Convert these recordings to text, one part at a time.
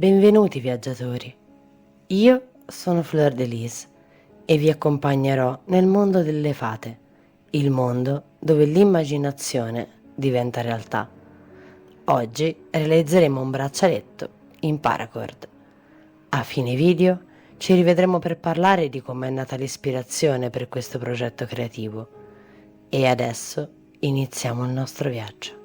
Benvenuti viaggiatori, io sono Fleur de Lis e vi accompagnerò nel mondo delle fate, il mondo dove l'immaginazione diventa realtà. Oggi realizzeremo un braccialetto in paracord. A fine video ci rivedremo per parlare di come è nata l'ispirazione per questo progetto creativo. E adesso iniziamo il nostro viaggio.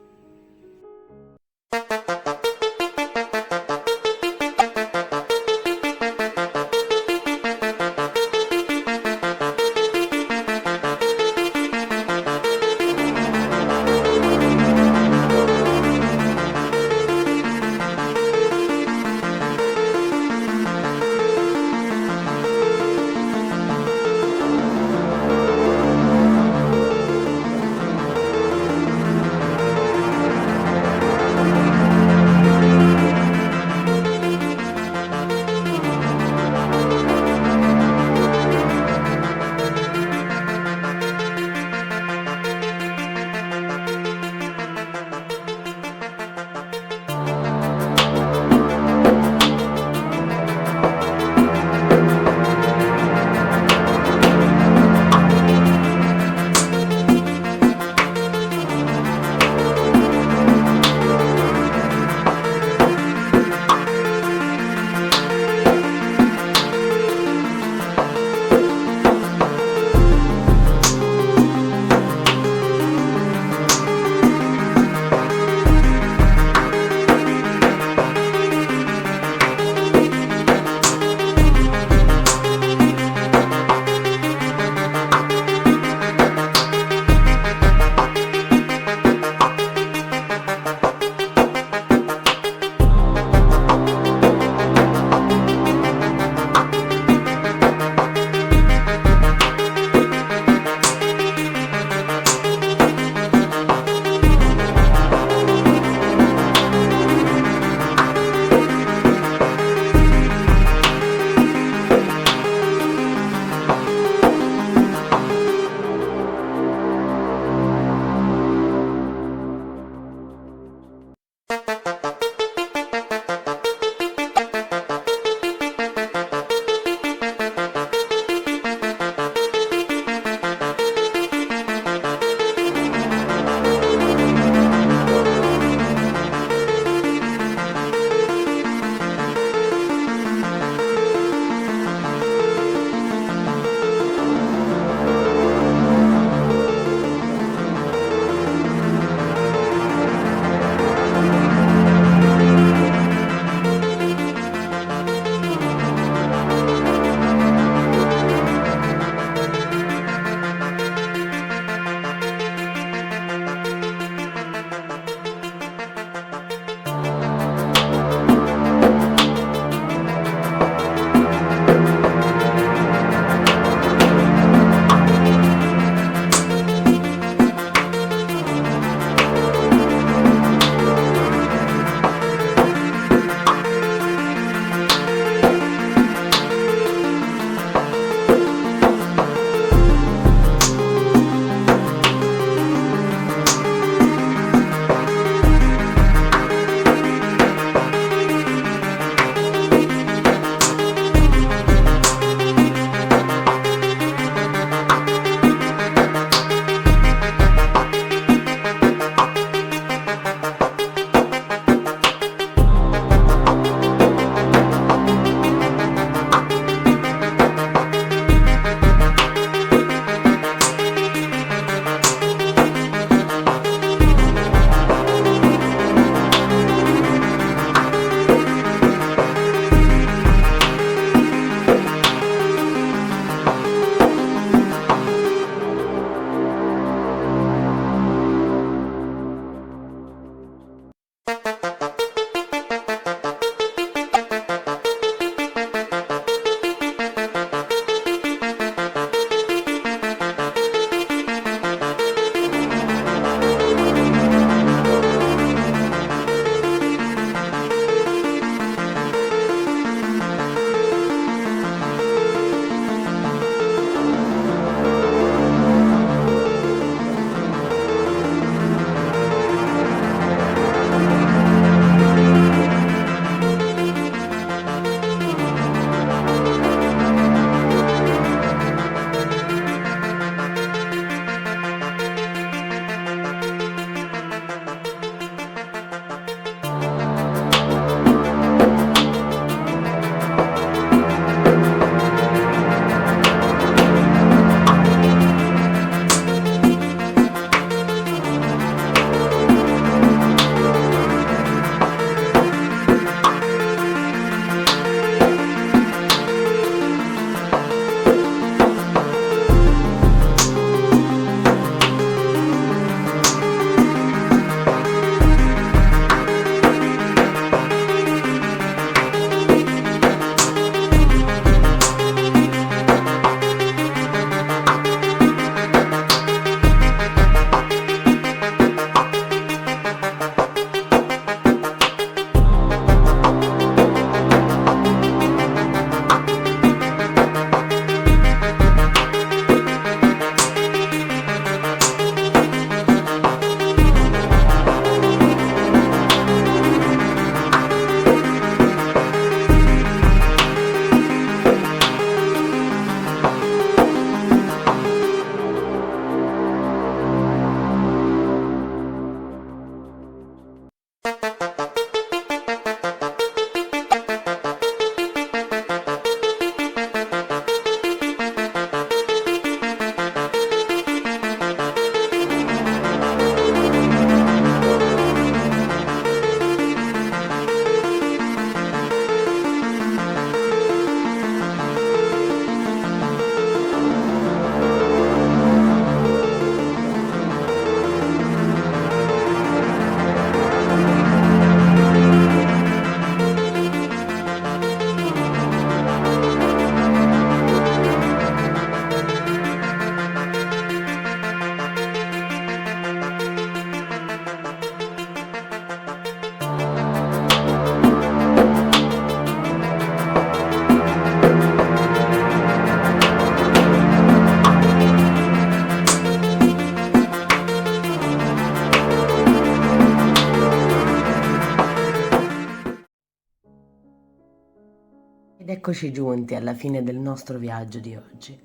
Ed eccoci giunti alla fine del nostro viaggio di oggi.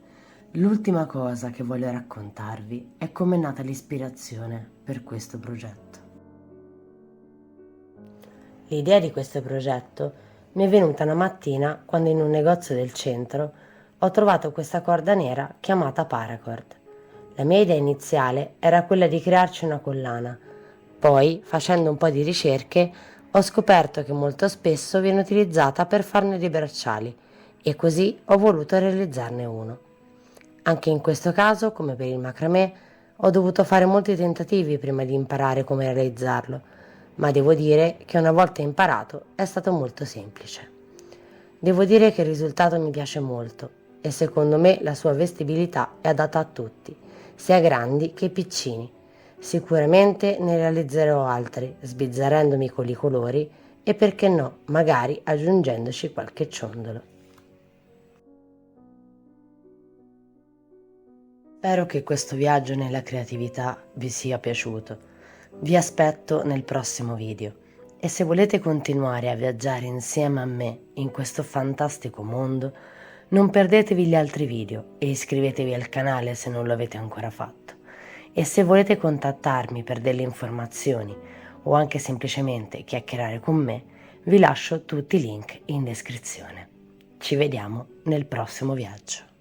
L'ultima cosa che voglio raccontarvi è come è nata l'ispirazione per questo progetto. L'idea di questo progetto mi è venuta una mattina quando in un negozio del centro ho trovato questa corda nera chiamata paracord. La mia idea iniziale era quella di crearci una collana, poi, facendo un po' di ricerche, ho scoperto che molto spesso viene utilizzata per farne dei bracciali e così ho voluto realizzarne uno. Anche in questo caso, come per il macramè, ho dovuto fare molti tentativi prima di imparare come realizzarlo, ma devo dire che una volta imparato è stato molto semplice. Devo dire che il risultato mi piace molto e secondo me la sua vestibilità è adatta a tutti, sia grandi che piccini. Sicuramente ne realizzerò altri, sbizzarrendomi con i colori e perché no, magari aggiungendoci qualche ciondolo. Spero che questo viaggio nella creatività vi sia piaciuto. Vi aspetto nel prossimo video e se volete continuare a viaggiare insieme a me in questo fantastico mondo, non perdetevi gli altri video e iscrivetevi al canale se non lo avete ancora fatto. E se volete contattarmi per delle informazioni o anche semplicemente chiacchierare con me, vi lascio tutti i link in descrizione. Ci vediamo nel prossimo viaggio.